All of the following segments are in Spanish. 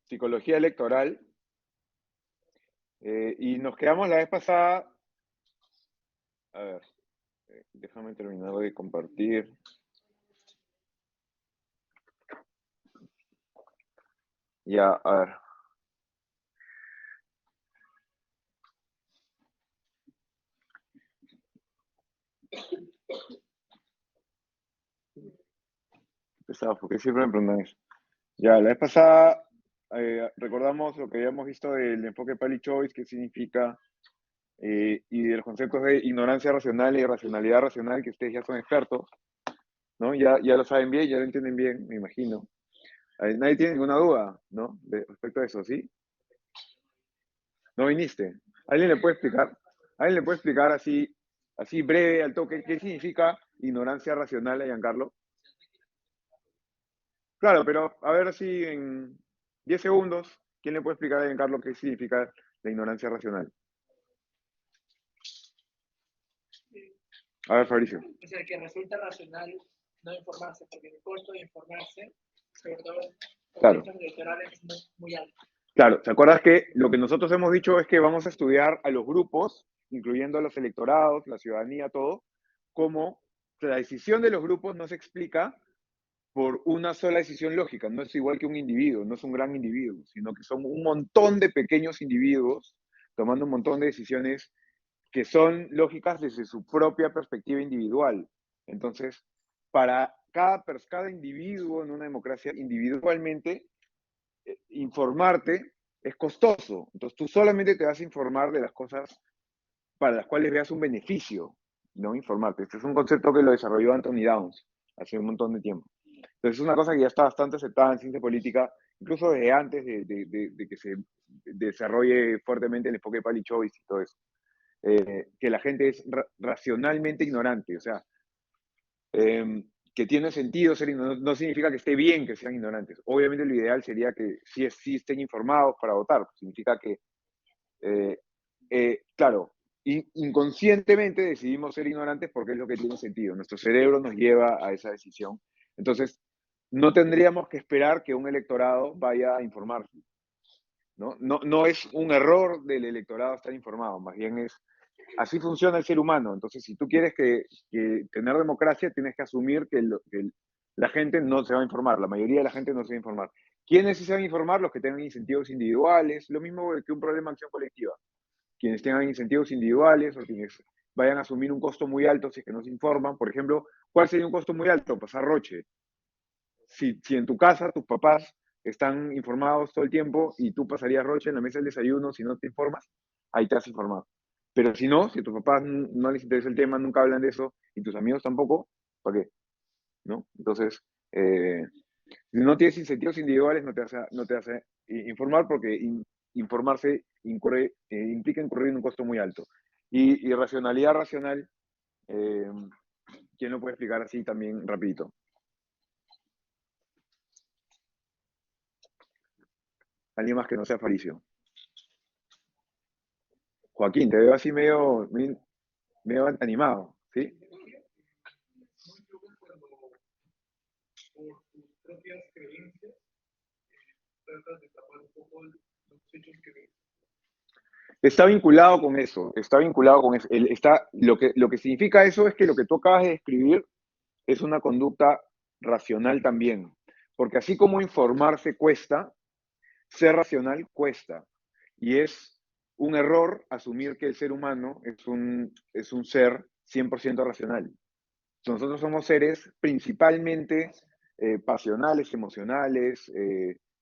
psicología electoral, y nos quedamos la vez pasada, a ver, déjame terminar de compartir. Ya, a ver. Pesado, porque siempre me preguntan eso. Ya, la vez pasada recordamos lo que habíamos visto del enfoque Pali Choice, qué significa, y de los conceptos de ignorancia racional y racionalidad racional, que ustedes ya son expertos, ¿no? Ya lo saben bien, ya lo entienden bien, me imagino. Nadie tiene ninguna duda, ¿no? Respecto a eso, ¿sí? ¿No viniste? ¿Alguien le puede explicar? ¿Alguien le puede explicar así breve, al toque, qué significa ignorancia racional a Giancarlo? Claro, pero a ver si en 10 segundos, ¿quién le puede explicar a Giancarlo qué significa la ignorancia racional? A ver, Fabricio. O sea, que resulta racional no informarse, porque el costo de informarse, sobre todo con Claro, fechas electorales, es muy alto. claro. ¿Te acuerdas que lo que nosotros hemos dicho es que vamos a estudiar a los grupos, incluyendo a los electorados, la ciudadanía, todo, como la decisión de los grupos no se explica por una sola decisión lógica, no es igual que un individuo, no es un gran individuo, sino que son un montón de pequeños individuos tomando un montón de decisiones que son lógicas desde su propia perspectiva individual. Entonces, para cada individuo en una democracia, individualmente, informarte es costoso. Entonces, tú solamente te vas a informar de las cosas para las cuales veas un beneficio, no informarte. Este es un concepto que lo desarrolló Anthony Downs hace un montón de tiempo. Entonces, es una cosa que ya está bastante aceptada en ciencia política, incluso desde antes de que se desarrolle fuertemente el enfoque de Pali Choice y todo eso. Que la gente es racionalmente ignorante, o sea, que tiene sentido ser ignorante, no significa que esté bien que sean ignorantes. Obviamente lo ideal sería que sí estén informados para votar, pues significa que, claro, inconscientemente decidimos ser ignorantes porque es lo que tiene sentido, nuestro cerebro nos lleva a esa decisión. Entonces, no tendríamos que esperar que un electorado vaya a informarse, ¿no? No es un error del electorado estar informado, más bien es así funciona el ser humano. Entonces, si tú quieres que tener democracia, tienes que asumir que la gente no se va a informar, la mayoría de la gente no se va a informar. ¿Quiénes sí se van a informar? Los que tengan incentivos individuales, lo mismo que un problema de acción colectiva. Quienes tengan incentivos individuales o quienes vayan a asumir un costo muy alto si es que no se informan. Por ejemplo, ¿cuál sería un costo muy alto? Pasar Roche. Si en tu casa tus papás están informados todo el tiempo y tú pasarías Roche en la mesa del desayuno si no te informas, ahí te has informado. Pero si no, si a tus papás no les interesa el tema, nunca hablan de eso, y tus amigos tampoco, ¿para qué? ¿No? Entonces, si no tienes incentivos individuales, no te hace informar porque informarse implica incurrir en un costo muy alto. Y racionalidad racional, eh, ¿quién lo puede explicar así también rapidito? Alguien más que no sea Faricio. Joaquín, te veo así medio animado, ¿sí? Muy poco cuando, por tus propias creencias, tratas de tapar un poco los hechos que ves. Está vinculado con eso, está vinculado con eso. Lo que significa eso es que lo que tú acabas de describir es una conducta racional también. Porque así como informarse cuesta, ser racional cuesta. Y es un error asumir que el ser humano es un ser 100% racional. Nosotros somos seres principalmente pasionales, emocionales,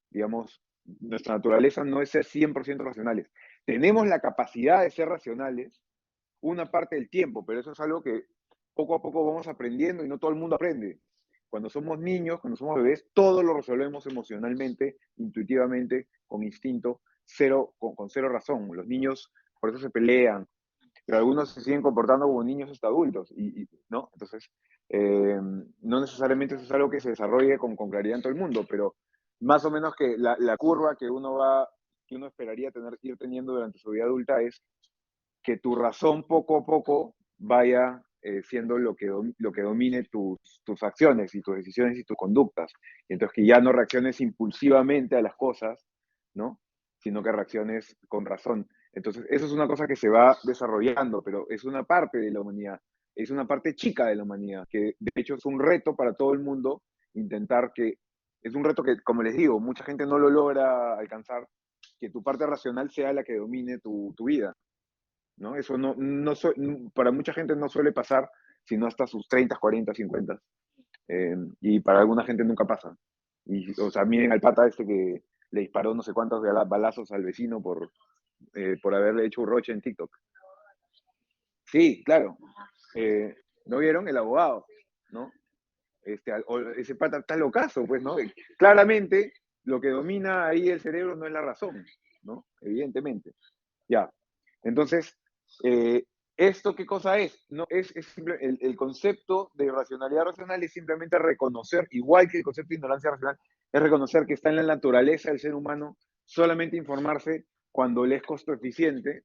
digamos, nuestra naturaleza no es ser 100% racionales. Tenemos la capacidad de ser racionales una parte del tiempo, pero eso es algo que poco a poco vamos aprendiendo y no todo el mundo aprende. Cuando somos niños, cuando somos bebés, todo lo resolvemos emocionalmente, intuitivamente, con instinto, con cero razón. Los niños por eso se pelean, pero algunos se siguen comportando como niños hasta adultos, ¿no? Entonces, no necesariamente eso es algo que se desarrolle con claridad en todo el mundo, pero más o menos que la curva que uno esperaría ir teniendo durante su vida adulta es que tu razón poco a poco vaya siendo lo que domine tus acciones y tus decisiones y tus conductas. Y entonces que ya no reacciones impulsivamente a las cosas, ¿no? Sino que reacciones con razón. Entonces, eso es una cosa que se va desarrollando, pero es una parte de la humanidad, es una parte chica de la humanidad, que de hecho es un reto para todo el mundo intentar que, es un reto que, como les digo, mucha gente no lo logra alcanzar, que tu parte racional sea la que domine tu vida, ¿no? Eso para mucha gente no suele pasar, sino hasta sus 30, 40, 50. Y para alguna gente nunca pasa. Y, o sea, miren al pata este que le disparó no sé cuántos balazos al vecino por haberle hecho un roche en TikTok. Sí, claro. ¿No vieron? El abogado, ¿no? Ese pata está locazo, pues, ¿no? Claramente, lo que domina ahí el cerebro no es la razón, ¿no? Evidentemente. Ya. Entonces, ¿esto qué cosa es? No, el concepto de racionalidad racional es simplemente reconocer, igual que el concepto de ignorancia racional, es reconocer que está en la naturaleza del ser humano solamente informarse cuando le es costo eficiente.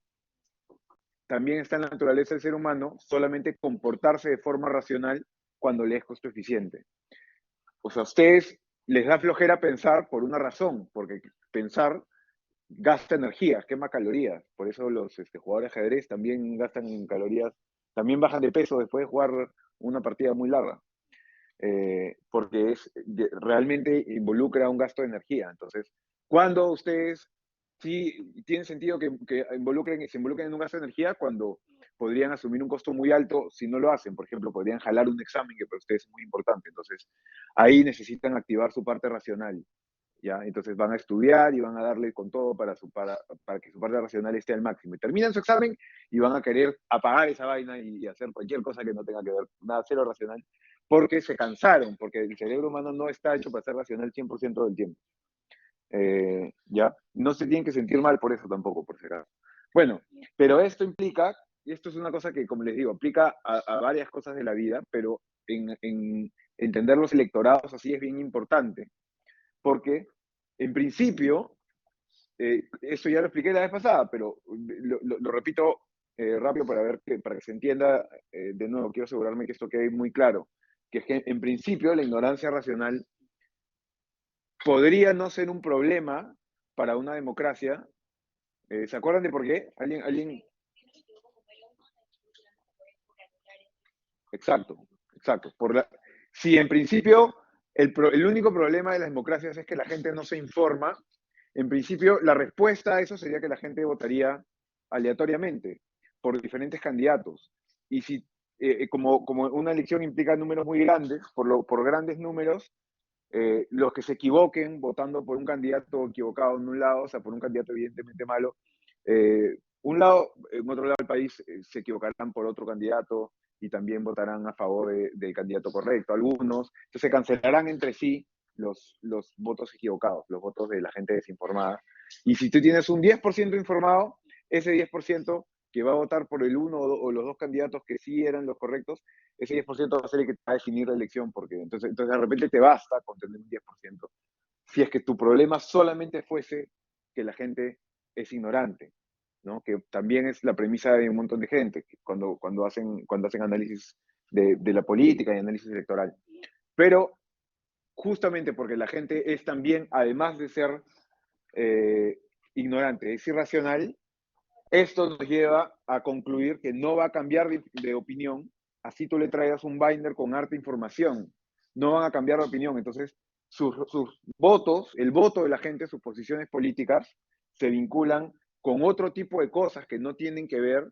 También está en la naturaleza del ser humano solamente comportarse de forma racional cuando le es costo eficiente. O sea, a ustedes les da flojera pensar por una razón, porque pensar gasta energía, quema calorías. Por eso los jugadores de ajedrez también gastan calorías, también bajan de peso después de jugar una partida muy larga, porque realmente involucra un gasto de energía. Entonces, cuando ustedes sí tienen sentido que se involucren en un gasto de energía, cuando podrían asumir un costo muy alto si no lo hacen. Por ejemplo, podrían jalar un examen que para ustedes es muy importante. Entonces, ahí necesitan activar su parte racional. ¿Ya? Entonces van a estudiar y van a darle con todo para que su parte racional esté al máximo. Y terminan su examen y van a querer apagar esa vaina y hacer cualquier cosa que no tenga que ver, nada, cero racional, porque se cansaron, porque el cerebro humano no está hecho para ser racional 100% del tiempo. ¿Ya? No se tienen que sentir mal por eso tampoco, por si acaso. Bueno, pero esto implica, y esto es una cosa que, como les digo, aplica a varias cosas de la vida, pero en entender los electorados así es bien importante porque en principio, eso ya lo expliqué la vez pasada, pero lo repito rápido para que se entienda de nuevo. Quiero asegurarme que esto quede muy claro, que es que en principio la ignorancia racional podría no ser un problema para una democracia. ¿Se acuerdan de por qué? ¿Alguien? Exacto, exacto. Si en principio el único problema de las democracias es que la gente no se informa, en principio la respuesta a eso sería que la gente votaría aleatoriamente por diferentes candidatos. Y si, como una elección implica números muy grandes, por grandes números, los que se equivoquen votando por un candidato equivocado en un lado, o sea, por un candidato evidentemente malo, un lado, en otro lado del país se equivocarán por otro candidato y también votarán a favor del candidato correcto, algunos, entonces se cancelarán entre sí los votos equivocados, los votos de la gente desinformada. Y si tú tienes un 10% informado, ese 10% que va a votar por el uno o los dos candidatos que sí eran los correctos, ese 10% va a ser el que te va a definir la elección, porque entonces de repente te basta con tener un 10%. Si es que tu problema solamente fuese que la gente es ignorante, ¿no? Que también es la premisa de un montón de gente cuando hacen análisis de la política y análisis electoral. Pero justamente porque la gente es también, además de ser ignorante, es irracional, esto nos lleva a concluir que no va a cambiar de opinión, así tú le traigas un binder con harta información, no van a cambiar de opinión. Entonces, sus votos, el voto de la gente, sus posiciones políticas, se vinculan con otro tipo de cosas que no tienen que ver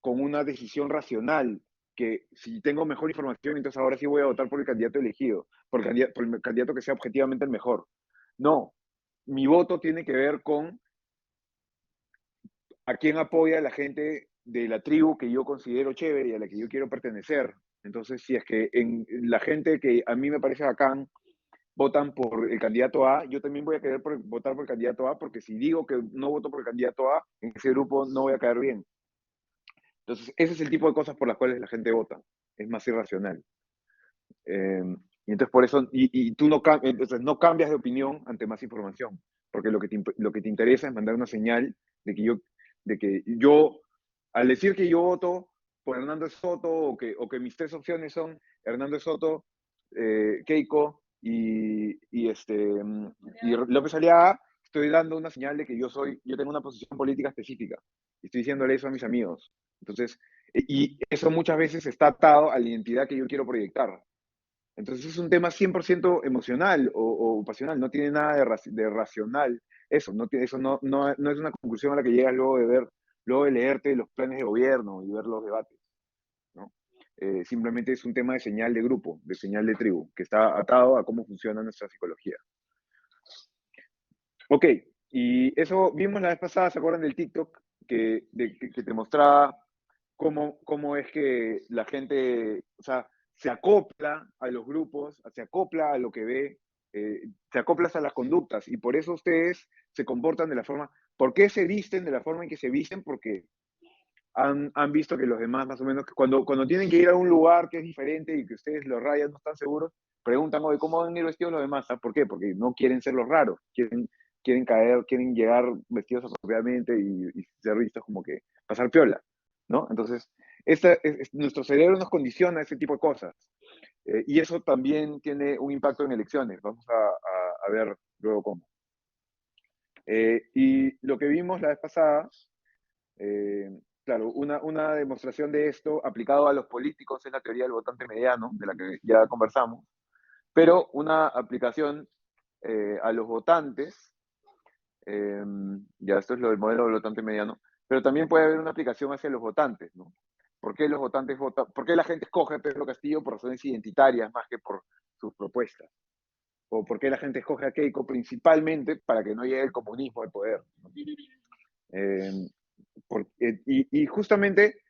con una decisión racional, que si tengo mejor información, entonces ahora sí voy a votar por el candidato elegido, por el candidato que sea objetivamente el mejor. No, mi voto tiene que ver con a quién apoya la gente de la tribu que yo considero chévere y a la que yo quiero pertenecer. Entonces, si es que la gente que a mí me parece bacán votan por el candidato A, yo también voy a querer votar por el candidato A, porque si digo que no voto por el candidato A, en ese grupo no voy a caer bien. Entonces, ese es el tipo de cosas por las cuales la gente vota. Es más irracional. Eh, y entonces por eso, y tú entonces no cambias de opinión ante más información, porque lo que te interesa es mandar una señal de que yo, al decir que yo voto por Hernando Soto, o que mis tres opciones son Hernando Soto, Keiko y López Aliaga, estoy dando una señal de que yo tengo una posición política específica. Y estoy diciéndole eso a mis amigos. Entonces, y eso muchas veces está atado a la identidad que yo quiero proyectar. Entonces es un tema 100% emocional o pasional, no tiene nada de racional. Eso, no es una conclusión a la que llegas luego de leerte los planes de gobierno y ver los debates, ¿no? Simplemente es un tema de señal de grupo, de señal de tribu, que está atado a cómo funciona nuestra psicología. Ok, y eso vimos la vez pasada, ¿se acuerdan del TikTok que te mostraba cómo es que la gente, o sea, se acopla a los grupos, se acopla a lo que ve, se acopla a las conductas y por eso ustedes se comportan de la forma, ¿por qué se visten de la forma en que se visten? Porque han visto que los demás más o menos, cuando tienen que ir a un lugar que es diferente y que ustedes los rayan, no están seguros, preguntan, oye, ¿cómo van a ir vestidos los demás? ¿Sabes por qué? Porque no quieren ser los raros, quieren llegar vestidos apropiadamente y ser vistos como que pasar piola, ¿no? Entonces, nuestro cerebro nos condiciona a ese tipo de cosas. Y eso también tiene un impacto en elecciones. Vamos a ver luego cómo. Y lo que vimos la vez pasada, eh, claro, una demostración de esto aplicado a los políticos es la teoría del votante mediano, de la que ya conversamos, pero una aplicación a los votantes, eh, ya esto es lo del modelo del votante mediano, pero también puede haber una aplicación hacia los votantes, ¿no? ¿Por qué los votantes votan? ¿Por qué la gente escoge a Pedro Castillo por razones identitarias más que por sus propuestas? ¿O por qué la gente escoge a Keiko principalmente para que no llegue el comunismo al poder? ¿No? Eh, y justamente,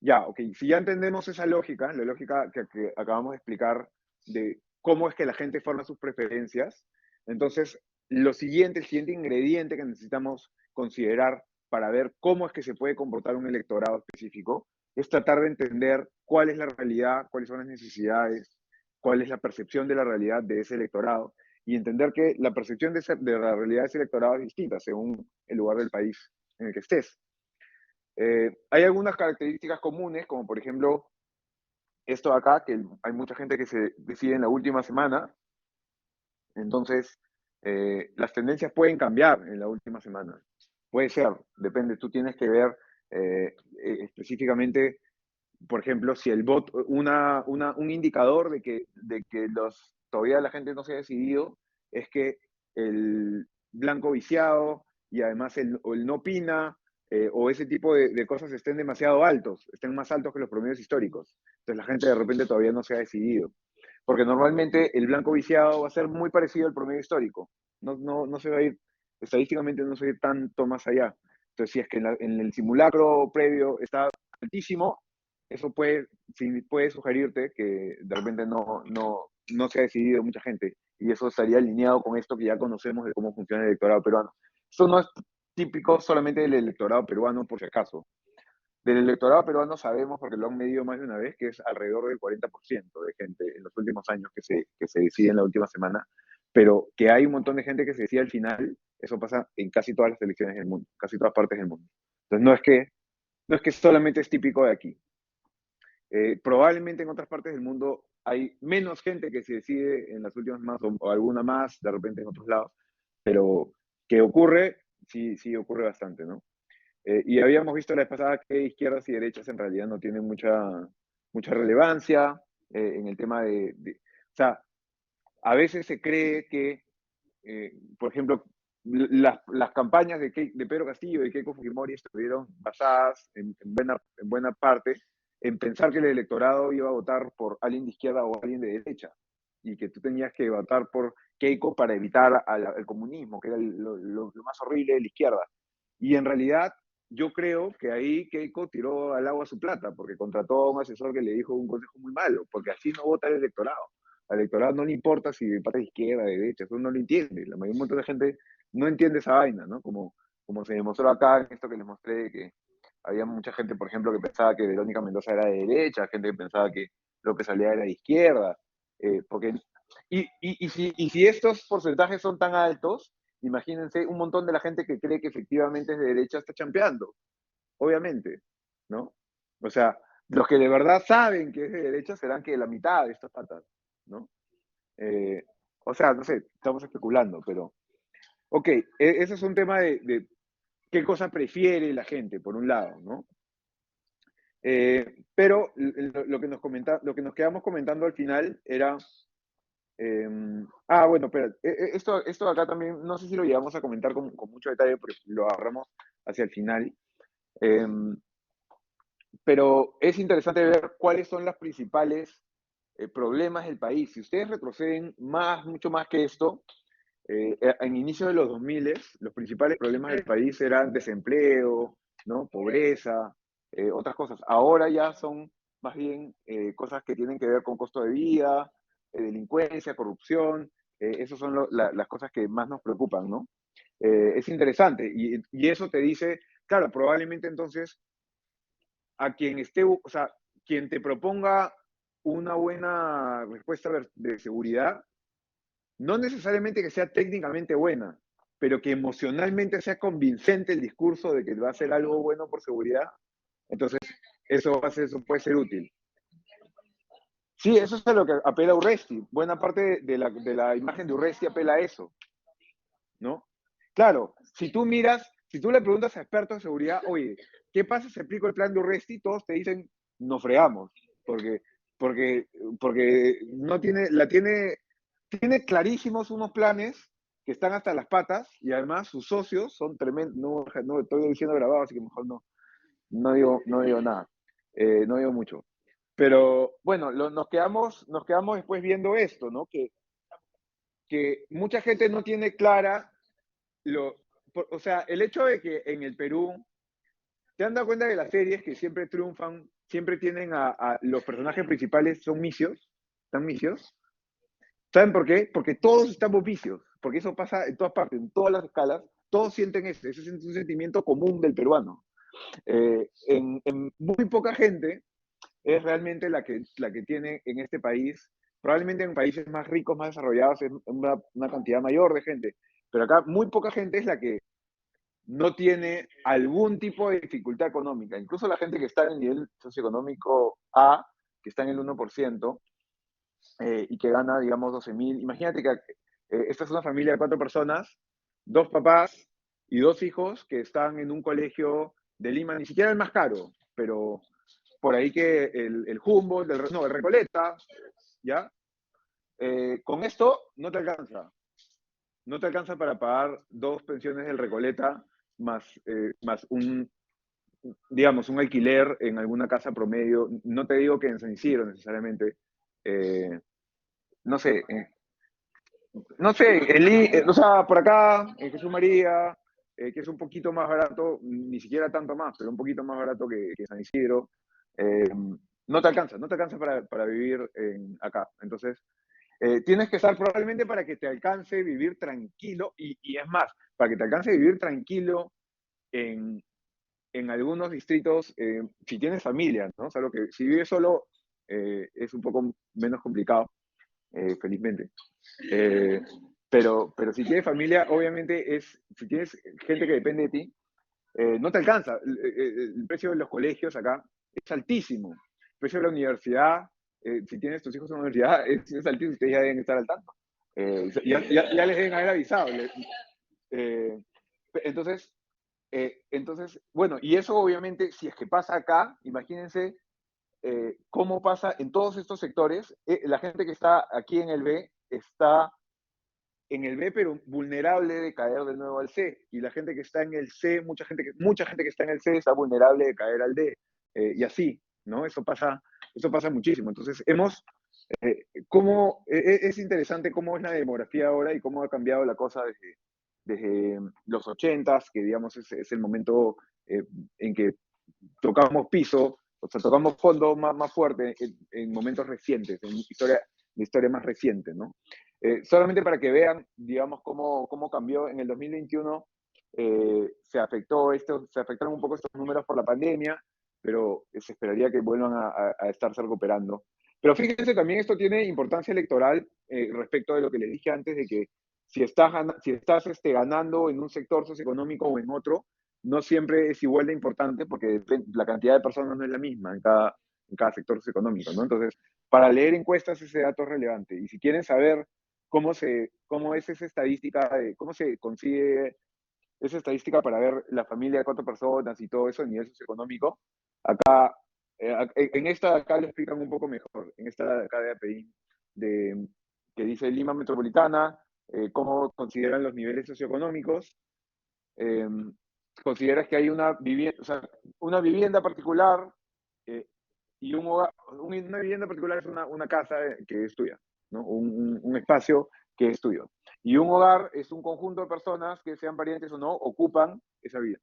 ya, ok, si ya entendemos esa lógica, la lógica que acabamos de explicar de cómo es que la gente forma sus preferencias, entonces el siguiente ingrediente que necesitamos considerar para ver cómo es que se puede comportar un electorado específico es tratar de entender cuál es la realidad, cuáles son las necesidades, cuál es la percepción de la realidad de ese electorado y entender que la percepción de la realidad de ese electorado es distinta según el lugar del país en el que estés. Hay algunas características comunes, como por ejemplo esto de acá, que hay mucha gente que se decide en la última semana, entonces las tendencias pueden cambiar en la última semana. Puede ser, depende, tú tienes que ver específicamente, por ejemplo, si el voto, un indicador de que todavía la gente no se ha decidido es que el blanco viciado y además el no opina o ese tipo de cosas estén demasiado altos, estén más altos que los promedios históricos. Entonces la gente de repente todavía no se ha decidido. Porque normalmente el blanco viciado va a ser muy parecido al promedio histórico. No se va a ir, estadísticamente no se va a ir tanto más allá. Entonces, si es que en el simulacro previo está altísimo, eso puede sugerirte que de repente no se ha decidido mucha gente. Y eso estaría alineado con esto que ya conocemos de cómo funciona el electorado peruano. Eso no es típico solamente del electorado peruano, por si acaso. Del electorado peruano sabemos, porque lo han medido más de una vez, que es alrededor del 40% de gente en los últimos años que se decide en la última semana, pero que hay un montón de gente que se decide al final, eso pasa en casi todas las elecciones del mundo, casi todas partes del mundo. Entonces no es que solamente es típico de aquí. Probablemente en otras partes del mundo hay menos gente que se decide en las últimas más o alguna más, de repente en otros lados, pero que ocurre, sí, sí ocurre bastante, ¿no? Y habíamos visto la vez pasada que izquierdas y derechas en realidad no tienen mucha relevancia en el tema o sea, a veces se cree que, por ejemplo, las campañas de Pedro Castillo y de Keiko Fujimori estuvieron basadas en buena parte en pensar que el electorado iba a votar por alguien de izquierda o alguien de derecha y que tú tenías que votar por Keiko para evitar el comunismo, que era lo más horrible de la izquierda. Y en realidad yo creo que ahí Keiko tiró al agua su plata, porque contrató a un asesor que le dijo un consejo muy malo, porque así no vota el electorado. Al electorado no le importa si de parte de izquierda, de derecha, eso no lo entiende. La mayor montón de gente no entiende esa vaina, ¿no? Como se demostró acá en esto que les mostré, que había mucha gente, por ejemplo, que pensaba que Verónica Mendoza era de derecha, gente que pensaba que López Aliaga era de izquierda, porque y si estos porcentajes son tan altos, imagínense un montón de la gente que cree que efectivamente es de derecha está champeando, obviamente, ¿no? O sea, los que de verdad saben que es de derecha serán que la mitad de estas patas, ¿no? Eh, o sea, no sé, estamos especulando, pero Ok, ese es un tema de qué cosa prefiere la gente, por un lado, ¿no? Pero lo que lo que nos quedamos comentando al final era, bueno, espera, esto de acá también, no sé si lo llevamos a comentar con mucho detalle, porque lo agarramos hacia el final. Eh, pero es interesante ver cuáles son los principales problemas del país. Si ustedes retroceden mucho más que esto, en inicio de los 2000, los principales problemas del país eran desempleo, ¿no? Pobreza, otras cosas. Ahora ya son más bien cosas que tienen que ver con costo de vida, delincuencia, corrupción. Esas son las cosas que más nos preocupan, ¿no? Es interesante y eso te dice, claro, probablemente entonces a quien esté, o sea, quien te proponga una buena respuesta de seguridad, no necesariamente que sea técnicamente buena, pero que emocionalmente sea convincente el discurso de que va a hacer algo bueno por seguridad, entonces eso puede ser útil. Sí, eso es a lo que apela Urresti. Buena parte de la imagen de Urresti apela a eso, ¿no? Claro, si tú le preguntas a expertos de seguridad, oye, ¿qué pasa si aplico el plan de Urresti? Todos te dicen, nos fregamos, porque, porque, porque no tiene, tiene clarísimos unos planes que están hasta las patas y además sus socios son tremendos, no estoy diciendo grabado, así que mejor no digo nada, no digo mucho. Pero bueno, nos quedamos después viendo esto, ¿no? Que mucha gente no tiene clara o sea, el hecho de que en el Perú, ¿te han dado cuenta que las series que siempre triunfan, siempre tienen a los personajes principales son misios? ¿Están misios? ¿Saben por qué? Porque todos estamos vicios, porque eso pasa en todas partes, en todas las escalas, todos sienten ese es un sentimiento común del peruano. En muy poca gente es realmente la que tiene en este país, probablemente en países más ricos, más desarrollados, es una cantidad mayor de gente, pero acá muy poca gente es la que no tiene algún tipo de dificultad económica. Incluso la gente que está en el nivel socioeconómico A, que está en el 1%, y que gana, digamos, 12.000. Imagínate que esta es una familia de 4 personas, 2 papás y 2 hijos que están en un colegio de Lima, ni siquiera el más caro, pero por ahí que el Humboldt, no, el Recoleta, ¿ya? Con esto no te alcanza. No te alcanza para pagar 2 pensiones del Recoleta más digamos, un alquiler en alguna casa promedio. No te digo que en San Isidro necesariamente. eh, no sé, no sé, o sea, por acá, en Jesús María, que es un poquito más barato, ni siquiera tanto más, pero un poquito más barato que San Isidro, no te alcanza para vivir acá. Entonces, tienes que estar probablemente para que te alcance vivir tranquilo, y es más, para que te alcance vivir tranquilo en, en algunos distritos, si tienes familia, ¿no? O sea, si vives solo es un poco menos complicado, felizmente. Eh, pero si tienes familia, obviamente si tienes gente que depende de ti, no te alcanza. El precio de los colegios acá es altísimo. El precio de la universidad, si tienes tus hijos en la universidad, es altísimo. Ustedes ya deben estar al tanto. Ya les deben haber avisado. Eh, entonces, bueno, y eso obviamente, si es que pasa acá, imagínense cómo pasa en todos estos sectores. La gente que está aquí en el B está en el B, pero vulnerable de caer de nuevo al C. Y la gente que está en el C, mucha gente que está en el C está vulnerable de caer al D. Y así, ¿no? Eso pasa muchísimo. Entonces, es interesante cómo es la demografía ahora y cómo ha cambiado la cosa desde los 80s, que digamos es el momento en que tocamos piso, o sea, tocamos fondo más fuerte en momentos recientes, en la historia más reciente, ¿no? Solamente para que vean, digamos, cómo cambió en el 2021, se afectaron un poco estos números por la pandemia, pero se esperaría que vuelvan a estarse recuperando. Pero fíjense, también esto tiene importancia electoral respecto de lo que les dije antes, de que si estás ganando en un sector socioeconómico o en otro, no siempre es igual de importante porque la cantidad de personas no es la misma en cada sector socioeconómico, ¿no? Entonces, para leer encuestas ese dato es relevante. Y si quieren saber cómo es esa estadística, cómo se consigue esa estadística para ver la familia de 4 personas y todo eso a nivel socioeconómico. Acá, en esta de acá lo explican un poco mejor, en esta de acá de API, que dice Lima Metropolitana, cómo consideran los niveles socioeconómicos. eh, Consideras que hay una vivienda, o sea, una vivienda particular, eh, y una vivienda particular es una casa que es tuya, ¿no? Un espacio que es tuyo. Y un hogar es un conjunto de personas que, sean parientes o no, ocupan esa vida.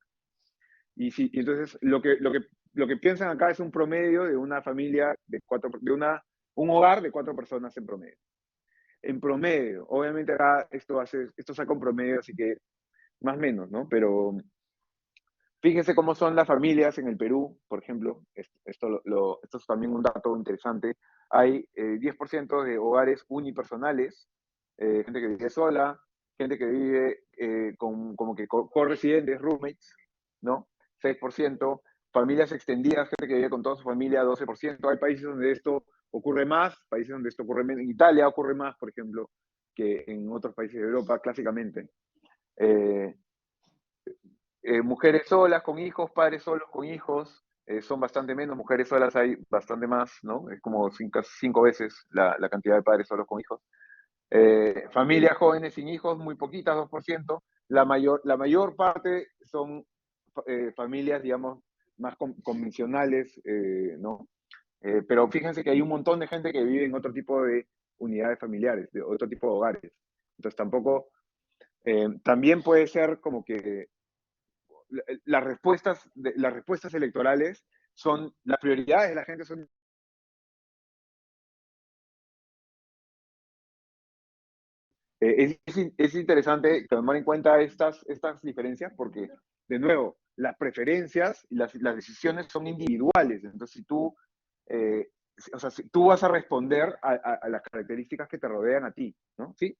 Y entonces lo que piensan acá es un promedio de una familia de un hogar de 4 personas en promedio. En promedio, obviamente acá esto saca un promedio, así que más o menos, ¿no? Pero fíjense cómo son las familias en el Perú, por ejemplo. Esto es también un dato interesante. Hay 10% de hogares unipersonales, gente que vive sola, gente que vive como que co-residentes, roommates, ¿no? 6%. Familias extendidas, gente que vive con toda su familia, 12%. Hay países donde esto ocurre más, países donde esto ocurre menos. En Italia ocurre más, por ejemplo, que en otros países de Europa, clásicamente. Eh, Mujeres solas con hijos, padres solos con hijos, son bastante menos, mujeres solas hay bastante más, ¿no? Es como 5 veces la cantidad de padres solos con hijos. Familias jóvenes sin hijos, muy poquitas, 2%. La mayor parte son familias, digamos, más convencionales, ¿no? Pero fíjense que hay un montón de gente que vive en otro tipo de unidades familiares, de otro tipo de hogares. Entonces tampoco, también puede ser como que las respuestas electorales son, las prioridades de la gente son. Es interesante tomar en cuenta estas diferencias porque, de nuevo, las preferencias y las decisiones son individuales. Entonces, eh, si tú vas a responder a las características que te rodean a ti, ¿no? Sí,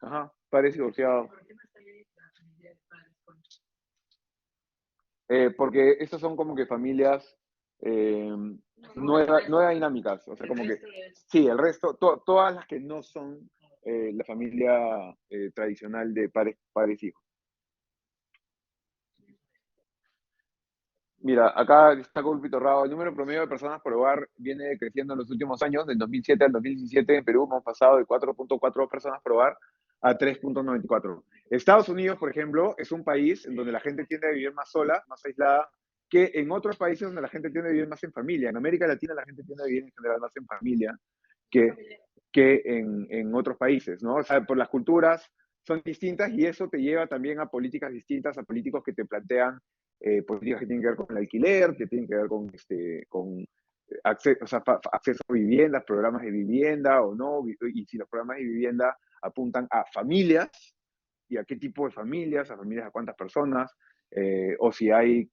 ajá, padres divorciados. Porque estas son como que familias eh, nuevas dinámicas, o sea, como que, sí, el resto, todas las que no son la familia tradicional de padres hijos. Mira, acá está Pulpito Rao. El número promedio de personas por hogar viene creciendo en los últimos años. Del 2007 al 2017 en Perú hemos pasado de 4.4 personas por hogar a 3.94. Estados Unidos, por ejemplo, es un país en donde la gente tiende a vivir más sola, más aislada, que en otros países donde la gente tiende a vivir más en familia. En América Latina la gente tiende a vivir en general más en familia que, que en otros países, ¿no? O sea, por las culturas son distintas y eso te lleva también a políticas distintas, a políticos que te plantean políticas que tienen que ver con el alquiler, que tienen que ver con acceso, o sea, acceso a viviendas, programas de vivienda o no, y si los programas de vivienda apuntan a familias y a qué tipo de familias, a familias a cuántas personas, o si hay,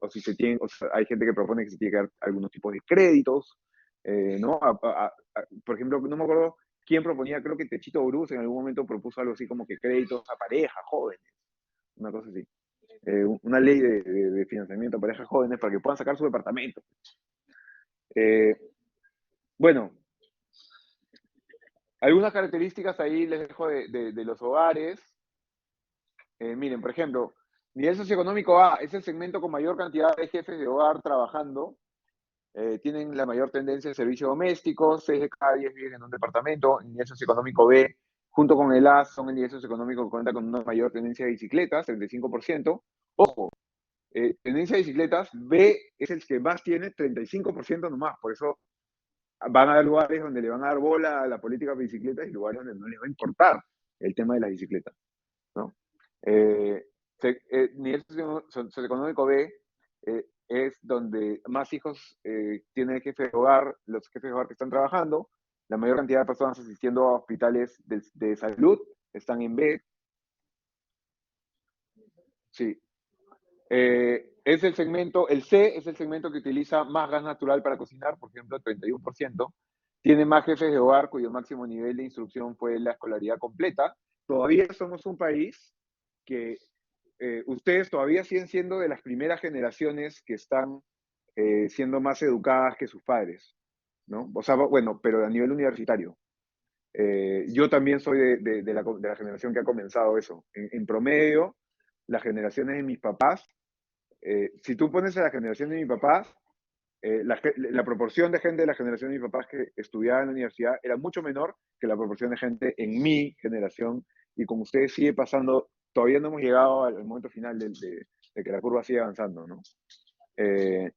o si se tiene, o sea, hay gente que propone que se tiene que dar algunos tipos de créditos, ¿no? Por ejemplo, no me acuerdo quién proponía, creo que Techito Bruce en algún momento propuso algo así como que créditos a parejas jóvenes, una cosa así. Una ley de financiamiento a parejas jóvenes para que puedan sacar su departamento. Eh, bueno, algunas características ahí les dejo de los hogares. Miren, por ejemplo, nivel socioeconómico A es el segmento con mayor cantidad de jefes de hogar trabajando. Tienen la mayor tendencia en servicios domésticos, 6 de cada 10 viven en un departamento. Nivel socioeconómico B, junto con el A, son el nivel socioeconómico que cuenta con una mayor tendencia de bicicletas, 35%. Ojo, tendencia de bicicletas, B es el que más tiene, 35% nomás. Por eso van a haber lugares donde le van a dar bola a la política de bicicletas y lugares donde no les va a importar el tema de las bicicletas, ¿no? Eh, Nivel socioeconómico B es donde más hijos tiene el jefe de hogar, los jefes de hogar que están trabajando. La mayor cantidad de personas asistiendo a hospitales de salud están en B. Sí. El C es el segmento que utiliza más gas natural para cocinar, por ejemplo, el 31%. Tiene más jefes de hogar cuyo máximo nivel de instrucción fue la escolaridad completa. Todavía somos un país que ustedes todavía siguen siendo de las primeras generaciones que están siendo más educadas que sus padres, ¿no? O sea, bueno, pero a nivel universitario. Yo también soy de la generación que ha comenzado eso. En promedio, las generaciones de mis papás, si tú pones a la generación de mis papás, la proporción de gente de la generación de mis papás que estudiaba en la universidad era mucho menor que la proporción de gente en mi generación, y con ustedes sigue pasando, todavía no hemos llegado al momento final de que la curva sigue avanzando, ¿no? Eh,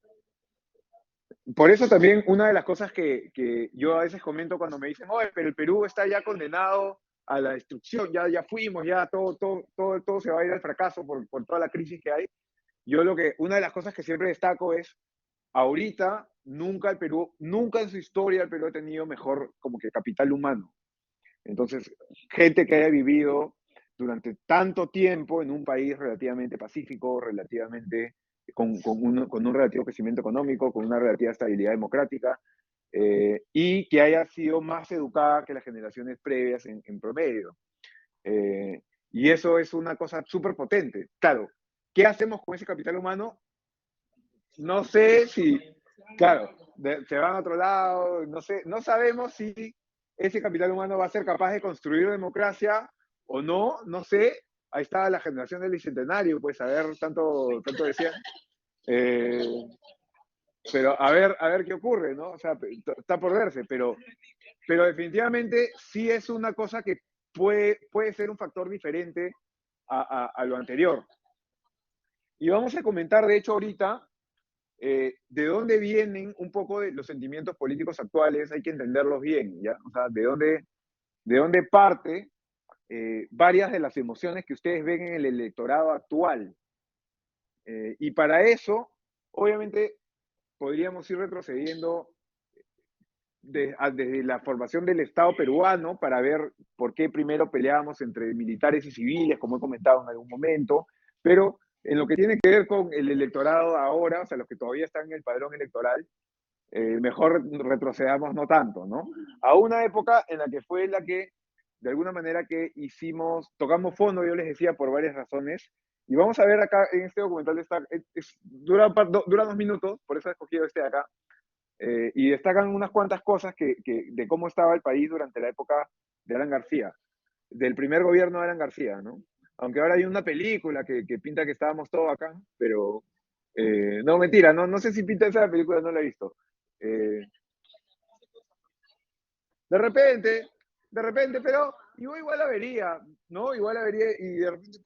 por eso también una de las cosas que yo a veces comento cuando me dicen, oye, pero el Perú está ya condenado a la destrucción, ya fuimos, ya todo se va a ir al fracaso por toda la crisis que hay. Una de las cosas que siempre destaco es, ahorita nunca el Perú, nunca en su historia el Perú ha tenido mejor como que capital humano. Entonces, gente que haya vivido durante tanto tiempo en un país relativamente pacífico, relativamente con un relativo crecimiento económico, con una relativa estabilidad democrática, y que haya sido más educada que las generaciones previas en promedio. Eh, y eso es una cosa súper potente. Claro, ¿qué hacemos con ese capital humano? No sé si, claro, se van a otro lado, no sé, no sabemos si ese capital humano va a ser capaz de construir democracia o no, no sé. Ahí está la generación del bicentenario, pues a ver, tanto decían. Eh, pero a ver qué ocurre, ¿no? O sea, está por verse, pero definitivamente sí es una cosa que puede ser un factor diferente a lo anterior. Y vamos a comentar, de hecho, ahorita de dónde vienen un poco de los sentimientos políticos actuales, hay que entenderlos bien, ¿ya? O sea, de dónde parte varias de las emociones que ustedes ven en el electorado actual. Y para eso, obviamente, podríamos ir retrocediendo desde la formación del Estado peruano para ver por qué primero peleábamos entre militares y civiles, como he comentado en algún momento, pero en lo que tiene que ver con el electorado ahora, o sea, los que todavía están en el padrón electoral, mejor retrocedamos no tanto, ¿no? A una época en la que fue la que, de alguna manera, que tocamos fondo, yo les decía, por varias razones, y vamos a ver acá en este documental, dura 2 minutos, por eso he escogido este de acá, y destacan unas cuantas cosas de cómo estaba el país durante la época de Alan García, del primer gobierno de Alan García, ¿no? Aunque ahora hay una película que pinta que estábamos todos acá, pero no, mentira, no sé si pinta esa película, no la he visto. Eh, de repente, de repente, pero yo igual la vería, ¿no? Igual la vería y de repente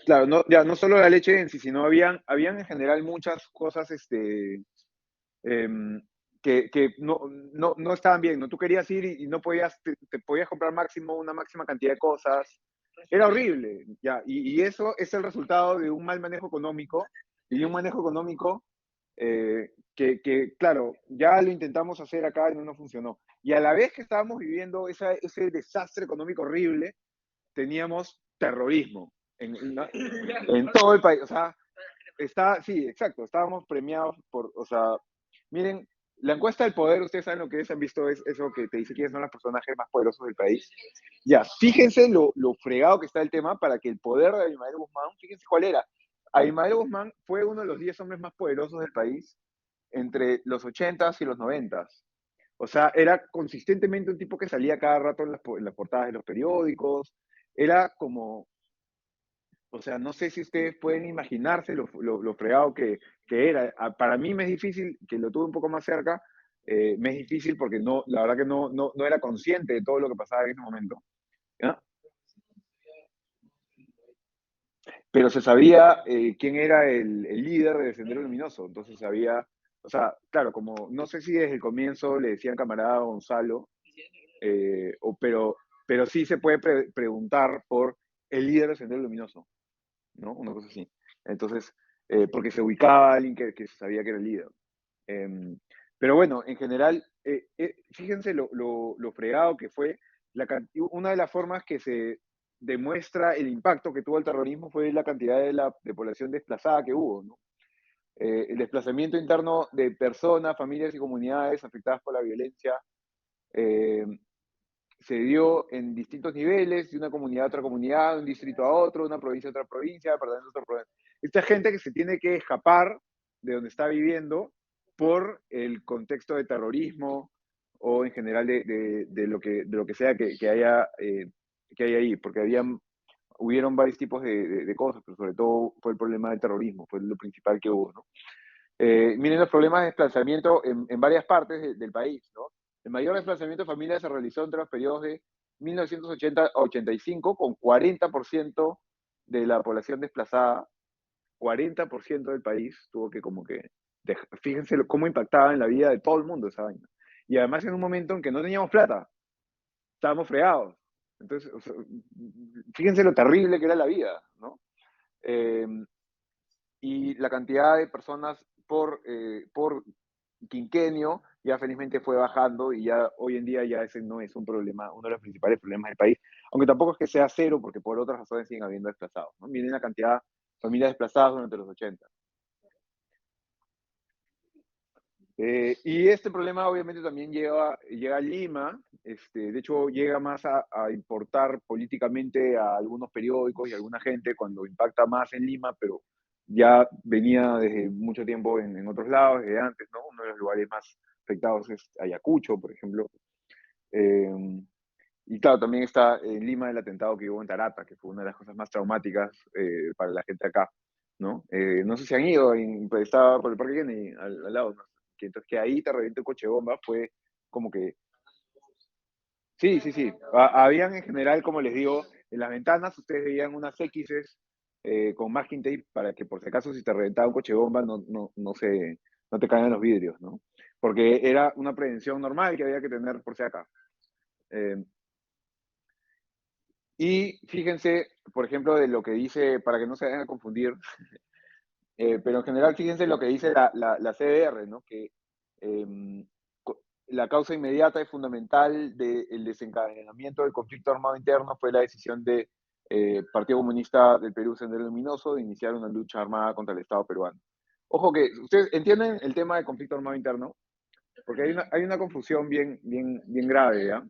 claro, no, ya no solo la leche en sí, sino habían en general muchas cosas em, que no estaban bien, ¿no? Tú querías ir y no podías, te podías comprar máximo una máxima cantidad de cosas. Era horrible, ya. Y eso es el resultado de un mal manejo económico y un manejo económico claro, ya lo intentamos hacer acá y no nos funcionó. Y a la vez que estábamos viviendo ese desastre económico horrible, teníamos terrorismo en todo el país. O sea, sí, exacto, estábamos premiados o sea, miren, la encuesta del poder, ustedes saben lo que es, han visto es eso que te dice quiénes son los personajes más poderosos del país. Ya, fíjense lo fregado que está el tema para que el poder de Abimael Guzmán, fíjense cuál era. Abimael Guzmán fue uno de los 10 hombres más poderosos del país entre los 80s y los 90s. O sea, era consistentemente un tipo que salía cada rato en las portadas de los periódicos. Era como, o sea, no sé si ustedes pueden imaginarse lo fregado que era. Para mí me es difícil, que lo tuve un poco más cerca, me es difícil porque no, la verdad que no era consciente de todo lo que pasaba en ese momento. ¿Ya? Pero se sabía quién era el líder del Sendero Luminoso, entonces sabía, o sea, claro, como no sé si desde el comienzo le decían camarada Gonzalo, pero sí se puede preguntar por el líder del Sendero Luminoso, ¿no? Una cosa así. Entonces, porque se ubicaba alguien que se sabía que era el líder. Eh, pero bueno, en general, fíjense lo fregado que fue. Una de las formas que se demuestra el impacto que tuvo el terrorismo fue la cantidad de población desplazada que hubo, ¿no? El desplazamiento interno de personas, familias y comunidades afectadas por la violencia eh, se dio en distintos niveles, de una comunidad a otra comunidad, de un distrito a otro, de una provincia a otra provincia, departamento a otra provincia. Esta gente que se tiene que escapar de donde está viviendo por el contexto de terrorismo o en general de lo que sea que haya ahí, porque hubieron varios tipos de cosas, pero sobre todo fue el problema del terrorismo, fue lo principal que hubo, ¿no? Miren los problemas de desplazamiento en varias partes del país, ¿no? El mayor desplazamiento de familias se realizó entre los periodos de 1980 a 85, con 40% de la población desplazada, 40% del país tuvo que como que, fíjense cómo impactaba en la vida de todo el mundo esa vaina. Y además en un momento en que no teníamos plata, estábamos fregados. Entonces, o sea, fíjense lo terrible que era la vida, ¿no? Eh, y la cantidad de personas por quinquenio ya felizmente fue bajando y ya hoy en día ya ese no es un problema, uno de los principales problemas del país, aunque tampoco es que sea cero porque por otras razones siguen habiendo desplazados, ¿no? Miren la cantidad de familias desplazadas durante los 80. Y este problema obviamente también llega a Lima, de hecho llega más a importar políticamente a algunos periódicos y a alguna gente cuando impacta más en Lima, pero ya venía desde mucho tiempo en otros lados, desde antes, ¿no? Uno de los lugares más afectados es Ayacucho, por ejemplo. Eh, y claro, también está en Lima el atentado que hubo en Tarata, que fue una de las cosas más traumáticas para la gente acá, ¿no? No sé si han ido, pues estaba por el Parque Kennedy, al lado, ¿no? Entonces que ahí te reviente un coche bomba fue como que, sí, sí, sí, habían en general, como les digo, en las ventanas ustedes veían unas X's con masking tape para que por si acaso si te reventaba un coche bomba no te caigan los vidrios, ¿no? Porque era una prevención normal que había que tener por si acaso. Eh, Y fíjense, por ejemplo, de lo que dice, para que no se vayan a confundir, pero en general fíjense lo que dice la CDR, ¿no? Que eh, la causa inmediata y fundamental del desencadenamiento del conflicto armado interno fue la decisión del Partido Comunista del Perú, Sendero Luminoso, de iniciar una lucha armada contra el Estado peruano. Ojo que, ¿ustedes entienden el tema del conflicto armado interno? Porque hay una confusión bien grave, ¿ya?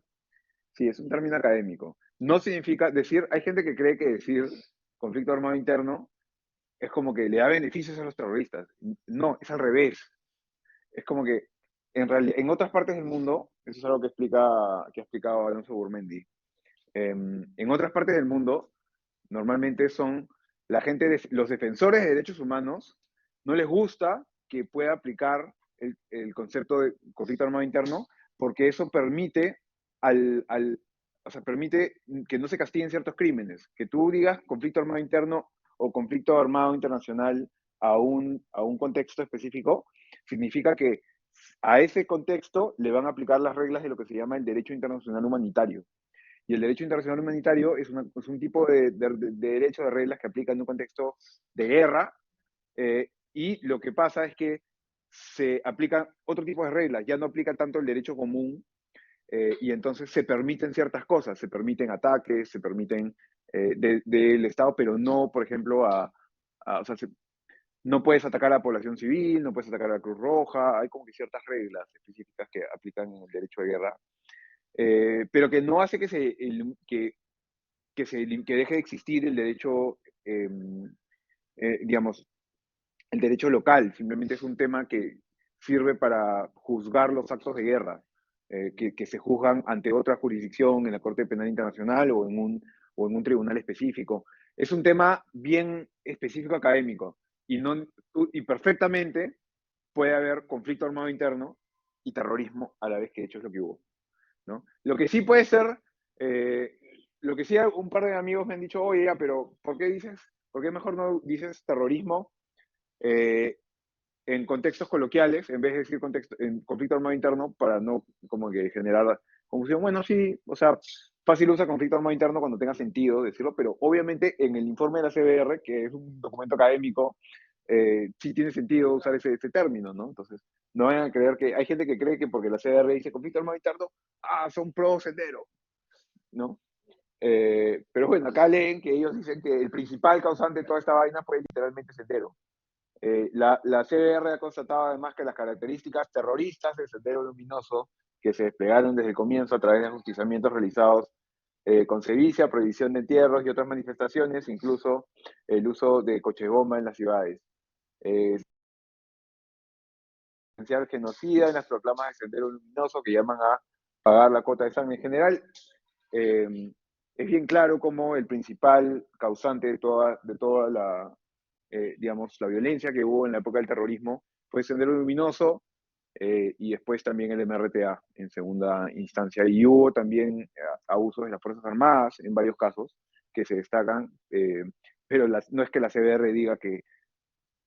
Sí, es un término académico. No significa decir, hay gente que cree que decir conflicto armado interno es como que le da beneficios a los terroristas. No, es al revés. Es como que en realidad, en otras partes del mundo, eso es algo que ha explicado Alonso Burmendi, en otras partes del mundo, normalmente son los defensores de derechos humanos, no les gusta que pueda aplicar el concepto de conflicto armado interno, porque eso permite o sea, permite que no se castiguen ciertos crímenes. Que tú digas conflicto armado interno o conflicto armado internacional a un contexto específico, significa que a ese contexto le van a aplicar las reglas de lo que se llama el derecho internacional humanitario. Y el derecho internacional humanitario es un tipo de derecho de reglas que aplica en un contexto de guerra, y lo que pasa es que se aplican otro tipo de reglas, ya no aplica tanto el derecho común, y entonces se permiten ciertas cosas, se permiten ataques, se permiten del Estado, pero no, por ejemplo, o sea, no puedes atacar a la población civil, no puedes atacar a la Cruz Roja, hay como que ciertas reglas específicas que aplican en el derecho de guerra, pero que no hace que deje de existir el derecho, eh, digamos, el derecho local, simplemente es un tema que sirve para juzgar los actos de guerra, que se juzgan ante otra jurisdicción, en la Corte Penal Internacional o en un tribunal específico. Es un tema bien específico académico y, no, y perfectamente puede haber conflicto armado interno y terrorismo a la vez, que de hecho es lo que hubo, ¿no? Lo que sí puede ser, eh, lo que sí un par de amigos me han dicho, oye, ya, pero por qué mejor no dices terrorismo eh, en contextos coloquiales, en vez de decir en conflicto armado interno, para no como que generar confusión? Bueno, sí, o sea, fácil usa conflicto armado interno cuando tenga sentido decirlo, pero obviamente en el informe de la CBR, que es un documento académico, sí tiene sentido usar ese término, ¿no? Entonces, no vayan a creer que hay gente que cree que porque la CBR dice conflicto armado interno, son pro Sendero, ¿no? Pero bueno, acá leen que ellos dicen que el principal causante de toda esta vaina fue literalmente Sendero. La CBR ha constatado además que las características terroristas del Sendero Luminoso, que se desplegaron desde el comienzo a través de ajusticiamientos realizados con sevicia, prohibición de entierros y otras manifestaciones, incluso el uso de coche bomba en las ciudades. Genocida en las proclamas de Sendero Luminoso que llaman a pagar la cuota de sangre en general. Eh, es bien claro como el principal causante de toda la, digamos, la violencia que hubo en la época del terrorismo fue Sendero Luminoso, y después también el MRTA en segunda instancia. Y hubo también abusos de las Fuerzas Armadas en varios casos que se destacan, pero no es que la CBR diga que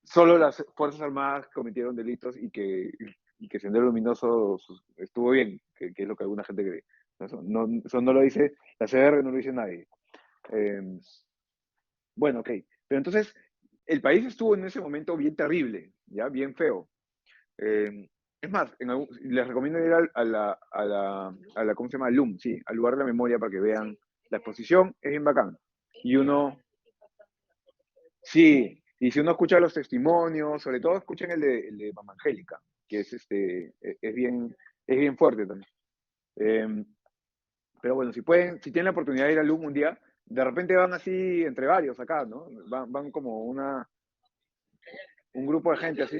solo las Fuerzas Armadas cometieron delitos y que Sendero Luminoso estuvo bien, que es lo que alguna gente cree. Eso no lo dice la CBR, no lo dice nadie. Eh, bueno, ok. Pero entonces, el país estuvo en ese momento bien terrible, ya bien feo. Eh, es más, les recomiendo ir ¿cómo se llama? LUM, sí, al lugar de la memoria para que vean la exposición, es bien bacán. Y uno, sí, y si uno escucha los testimonios, sobre todo escuchen el de Mama Angélica, que es es bien fuerte también. Eh, pero bueno, si pueden, si tienen la oportunidad de ir al LUM un día, de repente van así entre varios acá, ¿no? Van como un grupo de gente así,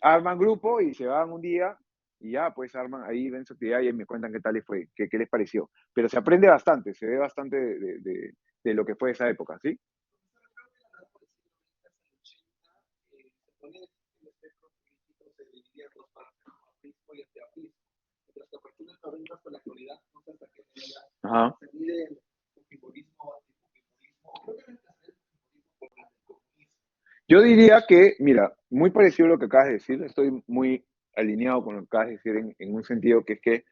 arman grupo y se van un día y ya, pues arman, ahí ven su actividad y me cuentan qué tal les fue, qué les pareció. Pero se aprende bastante, se ve bastante de lo que fue esa época, ¿sí? Se pone el espectro político, se dividía en dos partes, el aprismo y el teaprismo. Mientras que a partir de los 90 hasta la actualidad, no sé hasta qué medida, Ajá. se mide el fujimorismo o antifujimorismo, o creo que el fujimorismo por el comunismo. Yo diría que, mira, muy parecido a lo que acabas de decir, estoy muy alineado con lo que acabas de decir en un sentido que es que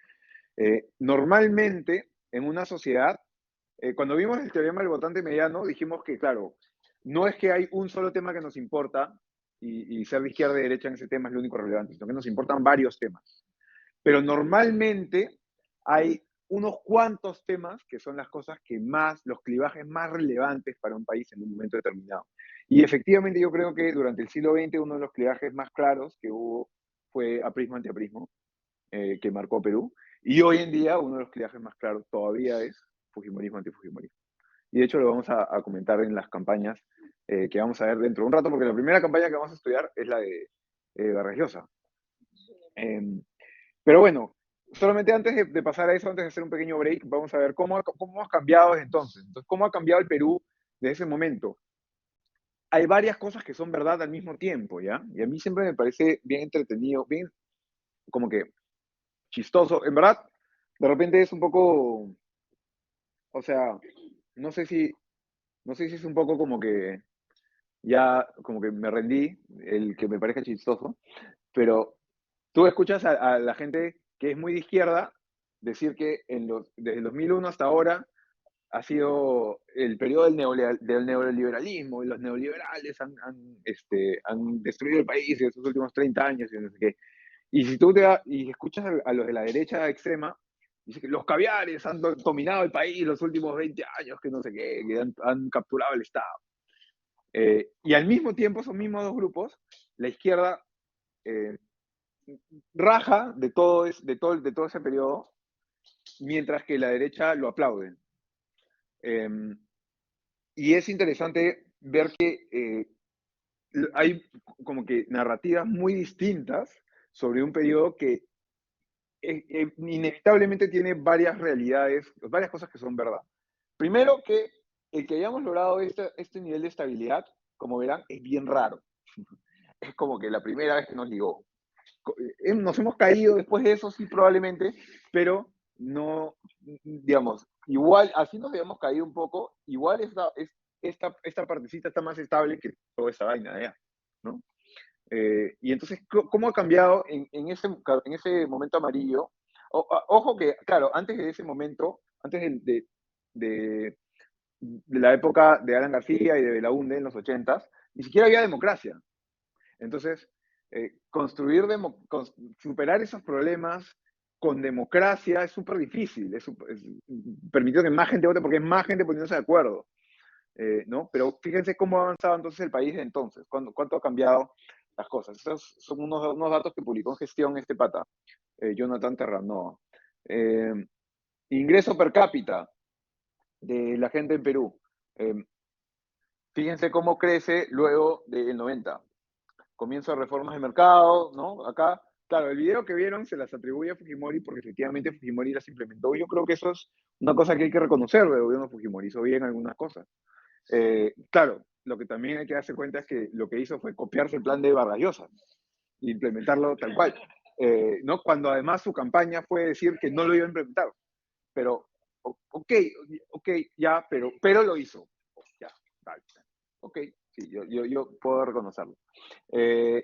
normalmente en una sociedad, cuando vimos el teorema del votante mediano, dijimos que, claro, no es que hay un solo tema que nos importa y ser de izquierda y derecha en ese tema es lo único relevante, sino que nos importan varios temas. Pero normalmente hay unos cuantos temas que son las cosas que más, los clivajes más relevantes para un país en un momento determinado. Y efectivamente yo creo que durante el siglo XX uno de los clivajes más claros que hubo fue aprismo-antiaprismo, que marcó Perú. Y hoy en día uno de los clivajes más claros todavía es fujimorismo-antifujimorismo. Y de hecho lo vamos a comentar en las campañas que vamos a ver dentro de un rato, porque la primera campaña que vamos a estudiar es la de Vargas Llosa. Pero bueno, solamente antes de pasar a eso, antes de hacer un pequeño break, vamos a ver cómo hemos cambiado desde entonces. Entonces, ¿cómo ha cambiado el Perú desde ese momento? Hay varias cosas que son verdad al mismo tiempo, ¿ya? Y a mí siempre me parece bien entretenido, bien como que chistoso. En verdad, de repente es un poco, o sea, no sé si No sé si es un poco como que ya, como que me rendí, el que me parezca chistoso, pero tú escuchas a la gente que es muy de izquierda decir que desde el 2001 hasta ahora ha sido el periodo del neoliberalismo y los neoliberales han destruido el país en estos últimos 30 años y no sé qué. Y si y escuchas a los de la derecha extrema, dice que los caviares han dominado el país los últimos 20 años, que no sé qué, que han capturado el Estado. Y al mismo tiempo, esos mismos dos grupos, la izquierda eh, raja de todo ese periodo, mientras que la derecha lo aplaude. Eh, y es interesante ver que hay como que narrativas muy distintas sobre un periodo que inevitablemente tiene varias realidades, varias cosas que son verdad. Primero que el que hayamos logrado este nivel de estabilidad, como verán, es bien raro. Es como que la primera vez que nos ligó. Nos hemos caído después de eso, sí, probablemente, pero no, digamos, igual, así nos habíamos caído un poco, igual esta partecita está más estable que toda esta vaina de allá, ¿no? Y entonces, ¿cómo ha cambiado en ese momento amarillo? Ojo que, claro, antes de ese momento, antes de, de la época de Alan García y de Belaúnde en los 80s, ni siquiera había democracia. Entonces, superar esos problemas con democracia es súper difícil, permitió que más gente vote porque es más gente poniéndose de acuerdo, ¿no? Pero fíjense cómo ha avanzado entonces el país de entonces, cuánto ha cambiado las cosas. Estos son unos datos que publicó en Gestión este pata, Jonathan Terranova. Eh, Ingreso per cápita de la gente en Perú. Eh, Fíjense cómo crece luego del 90. Comienzo de reformas de mercado, ¿no? Acá, claro, el video que vieron se las atribuye a Fujimori porque efectivamente Fujimori las implementó. Yo creo que eso es una cosa que hay que reconocer del gobierno de Fujimori, hizo bien algunas cosas. Claro, lo que también hay que darse cuenta es que lo que hizo fue copiarse el plan de Vargas Llosa e implementarlo tal cual. ¿No? Cuando además su campaña fue decir que no lo iba a implementar. Pero, ok, ok, ya, pero lo hizo. Ya, vale. Ok, sí, yo puedo reconocerlo. Eh,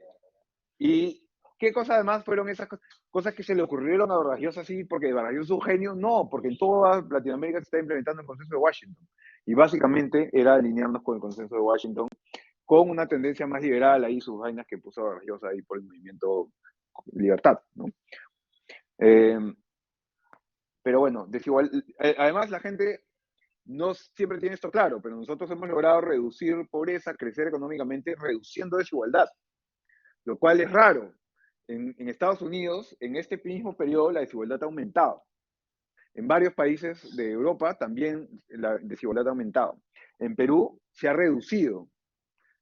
¿Y qué cosas además fueron esas cosas que se le ocurrieron a Vargas Llosa así? Porque Vargas Llosa es un genio, no, porque en toda Latinoamérica se está implementando el consenso de Washington. Y básicamente era alinearnos con el consenso de Washington, con una tendencia más liberal, ahí sus vainas que puso Vargas Llosa ahí por el movimiento Libertad, ¿no? Eh, pero bueno, desigual, además la gente no siempre tiene esto claro, pero nosotros hemos logrado reducir pobreza, crecer económicamente, reduciendo desigualdad, lo cual es raro. En Estados Unidos, en este mismo periodo, la desigualdad ha aumentado. En varios países de Europa también la desigualdad ha aumentado. En Perú se ha reducido.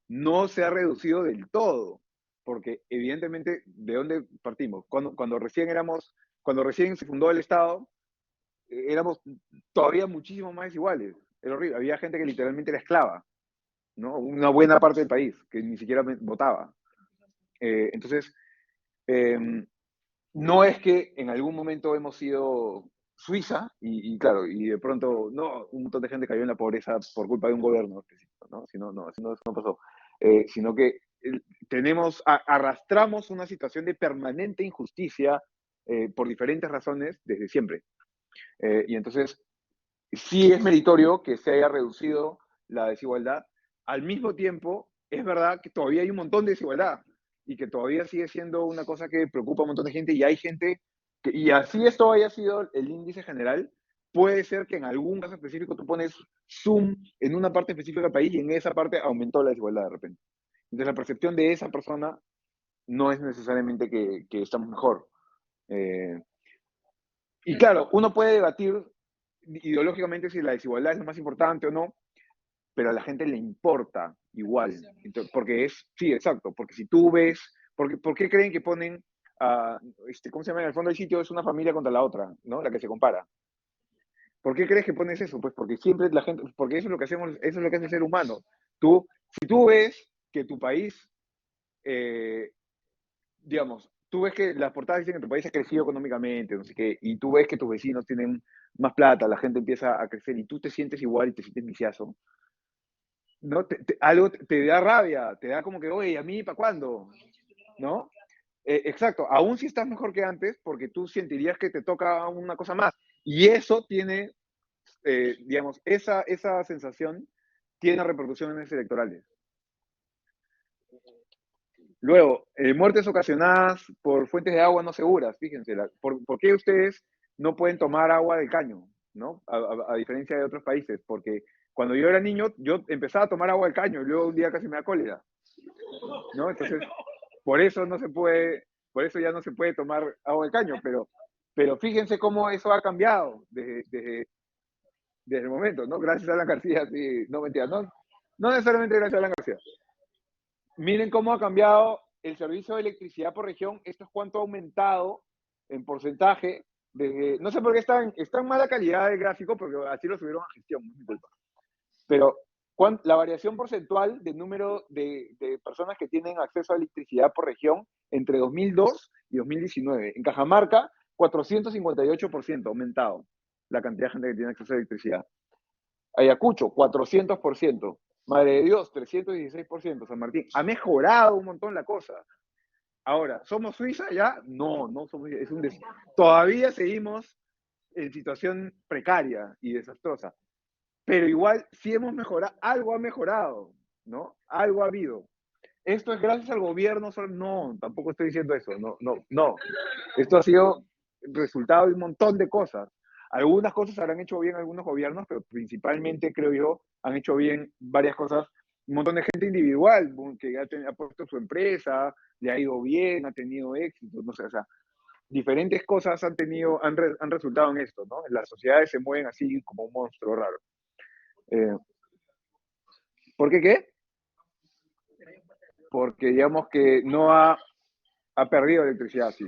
No se ha reducido del todo, porque evidentemente, ¿de dónde partimos? Cuando recién se fundó el Estado, éramos todavía muchísimo más desiguales. Era horrible. Había gente que literalmente era esclava, ¿no? Una buena parte del país que ni siquiera votaba. Entonces, eh, no es que en algún momento hemos sido Suiza y claro, y de pronto, no, un montón de gente cayó en la pobreza por culpa de un gobierno específico, ¿no? Si no, no, eso no pasó. Sino que arrastramos una situación de permanente injusticia por diferentes razones desde siempre. Y entonces, sí es meritorio que se haya reducido la desigualdad. Al mismo tiempo, es verdad que todavía hay un montón de desigualdad y que todavía sigue siendo una cosa que preocupa a un montón de gente y hay gente que, y así esto haya sido el índice general, puede ser que en algún caso específico tú pones zoom en una parte específica del país y en esa parte aumentó la desigualdad de repente. Entonces la percepción de esa persona no es necesariamente que estamos mejor. Eh, y claro, uno puede debatir ideológicamente si la desigualdad es lo más importante o no, pero a la gente le importa igual. Entonces, sí, exacto, porque si tú ves, ¿por qué creen que ponen, ¿cómo se llama? En el fondo del sitio es una familia contra la otra, ¿no? La que se compara. ¿Por qué crees que pones eso? Pues porque siempre la gente, porque eso es lo que hacemos, eso es lo que hace el ser humano. Si tú ves que tu país, eh, digamos, tú ves que las portadas dicen que tu país ha crecido económicamente, no sé qué, y tú ves que tus vecinos tienen más plata, la gente empieza a crecer y tú te sientes igual y te sientes viciazo, ¿no? Algo te da rabia, te da como que, oye, ¿a mí para cuándo? ¿No? Exacto, aún si estás mejor que antes, porque tú sentirías que te toca una cosa más. Y eso tiene, digamos, esa sensación tiene repercusiones electorales. Luego, muertes ocasionadas por fuentes de agua no seguras, fíjense, ¿por qué ustedes no pueden tomar agua del caño? ¿No? A diferencia de otros países, porque cuando yo era niño, yo empezaba a tomar agua del caño y luego un día casi me da cólera, ¿no? Entonces, por eso no se puede, por eso ya no se puede tomar agua del caño, pero fíjense cómo eso ha cambiado desde el momento, ¿no? Gracias a Alan García, sí, no mentira, no necesariamente gracias a Alan García. Miren cómo ha cambiado el servicio de electricidad por región. Esto es cuánto ha aumentado en porcentaje. No sé por qué está en mala calidad el gráfico, porque así lo subieron a gestión, no es mi culpa. Pero la variación porcentual del número de personas que tienen acceso a electricidad por región entre 2002 y 2019. En Cajamarca, 458% ha aumentado la cantidad de gente que tiene acceso a electricidad. Ayacucho, 400%. Madre de Dios, 316%. San Martín. Ha mejorado un montón la cosa. Ahora, ¿somos Suiza ya? No, no somos. Todavía seguimos en situación precaria y desastrosa. Pero igual, si hemos mejorado, algo ha mejorado, ¿no? Algo ha habido. ¿Esto es gracias al gobierno? No, tampoco estoy diciendo eso. No, no, no. Esto ha sido resultado de un montón de cosas. Algunas cosas habrán hecho bien algunos gobiernos, pero principalmente, creo yo, han hecho bien varias cosas. Un montón de gente individual que ha puesto su empresa, le ha ido bien, ha tenido éxito, no sé, o sea, diferentes cosas han resultado en esto, ¿no? Las sociedades se mueven así como un monstruo raro. Eh, ¿Por qué qué? Porque digamos que no ha perdido electricidad, sí.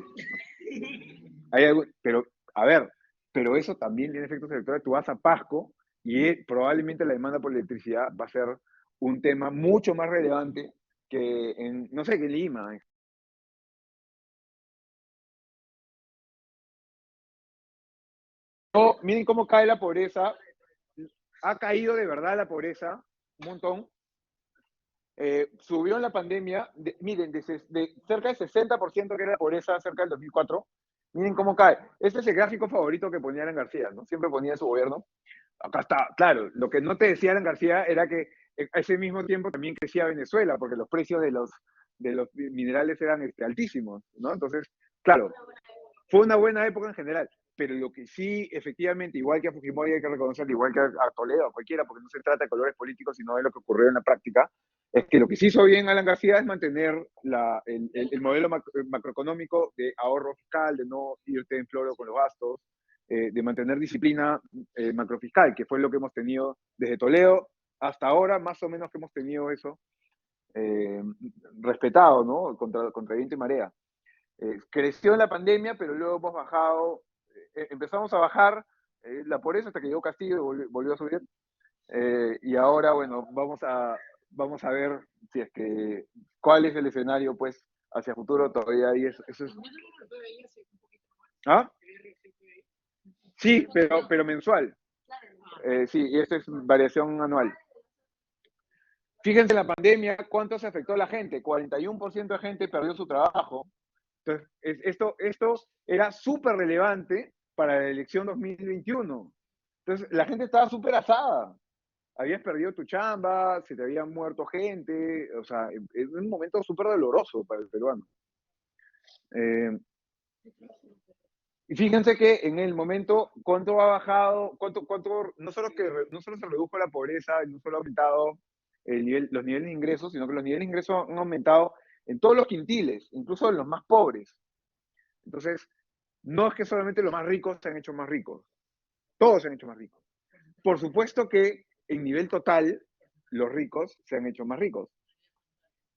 Pero, a ver, pero eso también tiene efectos electorales. Tú vas a Pasco y probablemente la demanda por electricidad va a ser un tema mucho más relevante que en, no sé, que en Lima. Miren cómo cae la pobreza. Ha caído de verdad la pobreza un montón. Subió en la pandemia, miren, de cerca del 60% que era la pobreza cerca del 2004. Miren cómo cae. Este es el gráfico favorito que ponía Alan García, ¿no? Siempre ponía su gobierno. Acá está, claro, lo que no te decía Alan García era que a ese mismo tiempo también crecía Venezuela, porque los precios de los minerales eran altísimos, ¿no? Entonces, claro, fue una buena época en general, pero lo que sí, efectivamente, igual que a Fujimori hay que reconocer, igual que a Toledo, a cualquiera, porque no se trata de colores políticos, sino de lo que ocurrió en la práctica, es que lo que sí hizo bien Alan García es mantener el modelo macroeconómico de ahorro fiscal, de no irte en floro con los gastos, de mantener disciplina macrofiscal, que fue lo que hemos tenido desde Toledo hasta ahora, más o menos que hemos tenido eso eh, respetado, ¿no? Contra viento y marea. Creció en la pandemia, pero luego hemos bajado, empezamos a bajar la pobreza hasta que llegó Castillo y volvió a subir. Y ahora, bueno, vamos a ver si es que, cuál es el escenario, pues, hacia futuro todavía ahí. Eso es. ¿Ah? Sí, pero mensual. Sí, y esto es variación anual. Fíjense en la pandemia cuánto se afectó a la gente. 41% de gente perdió su trabajo. Entonces, esto era súper relevante para la elección 2021. Entonces, la gente estaba súper asada. Habías perdido tu chamba, se te habían muerto gente, o sea, es un momento súper doloroso para el peruano. Eh, y fíjense que en el momento, ¿cuánto ha bajado? No solo se redujo la pobreza, no solo ha aumentado los niveles de ingresos, sino que los niveles de ingresos han aumentado en todos los quintiles, incluso en los más pobres. Entonces, no es que solamente los más ricos se han hecho más ricos, todos se han hecho más ricos. Por supuesto que en nivel total, los ricos se han hecho más ricos.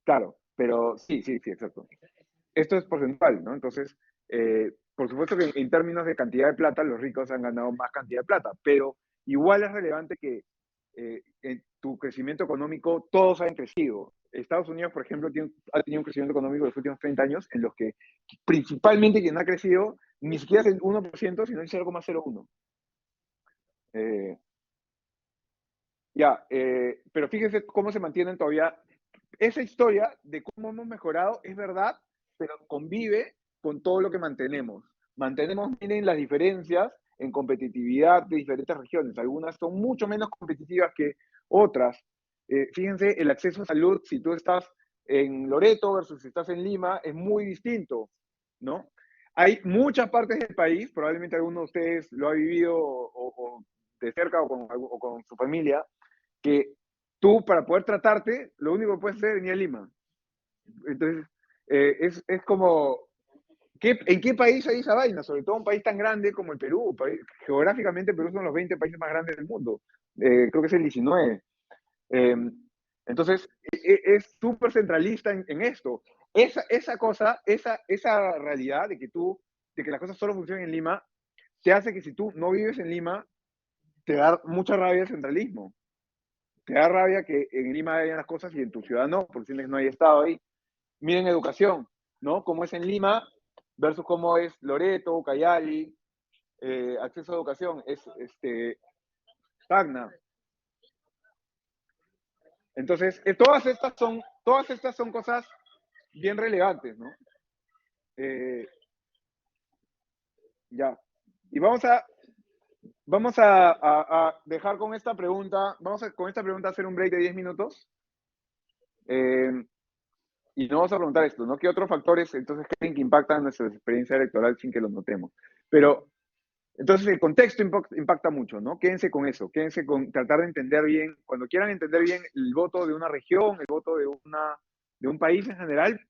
Claro, pero sí, sí, sí, exacto. Esto es porcentual, ¿no? Entonces, por supuesto que en términos de cantidad de plata, los ricos han ganado más cantidad de plata, pero igual es relevante que en tu crecimiento económico todos hayan crecido. Estados Unidos, por ejemplo, ha tenido un crecimiento económico en los últimos 30 años en los que principalmente quien ha crecido ni siquiera es el 1%, sino el 0,01%. Eh, Ya, pero fíjense cómo se mantienen todavía. Esa historia de cómo hemos mejorado es verdad, pero convive con todo lo que mantenemos. Mantenemos, miren, las diferencias en competitividad de diferentes regiones. Algunas son mucho menos competitivas que otras. Fíjense, el acceso a salud, si tú estás en Loreto versus si estás en Lima, es muy distinto, ¿no? Hay muchas partes del país, probablemente alguno de ustedes lo ha vivido o de cerca o con su familia, que tú para poder tratarte, lo único que puedes hacer es venir a Lima. Entonces, es como, ¿en qué país hay esa vaina? Sobre todo un país tan grande como el Perú. Geográficamente, Perú son los 20 países más grandes del mundo. Creo que es el 19. Eh, entonces, es súper centralista en esto. Esa cosa, esa realidad de que las cosas solo funcionan en Lima, te hace que si tú no vives en Lima, te da mucha rabia el centralismo. Te da rabia que en Lima hayan las cosas y en tu ciudad no, porque tienes no hay estado ahí. Miren educación, ¿no? Cómo es en Lima versus cómo es Loreto, Cayali, acceso a educación, es Tacna. Entonces, todas estas son cosas bien relevantes, ¿no? Eh, ya. Y vamos a dejar con esta pregunta, con esta pregunta hacer un break de 10 minutos. Eh, y nos vamos a preguntar esto, ¿no? ¿Qué otros factores entonces creen que impactan nuestra experiencia electoral sin que los notemos? Pero entonces el contexto impacta mucho, ¿no? Quédense con eso, quédense con tratar de entender bien, cuando quieran entender bien el voto de una región, el voto de un país en general,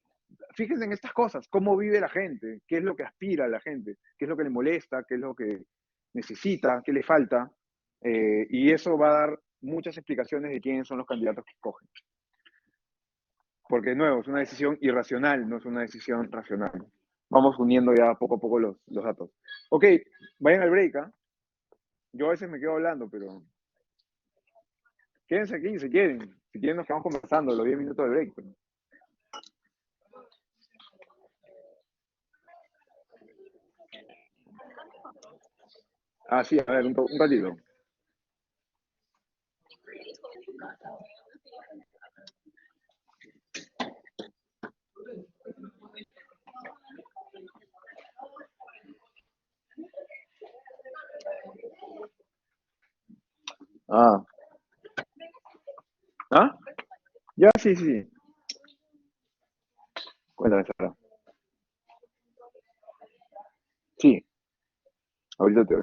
fíjense en estas cosas, cómo vive la gente, qué es lo que aspira a la gente, qué es lo que le molesta, qué es lo que necesita, qué le falta, y eso va a dar muchas explicaciones de quiénes son los candidatos que escogen. Porque, de nuevo, es una decisión irracional, no es una decisión racional. Vamos uniendo ya poco a poco los datos. Ok, vayan al break, ¿ah? Yo a veces me quedo hablando, pero quédense aquí si quieren. Si quieren nos quedamos conversando los 10 minutos de break. Pero... Ah, sí, a ver, un ratito. Ah, ¿ah? Ya, sí, sí. Cuéntame, Sara. Sí, ahorita te veo.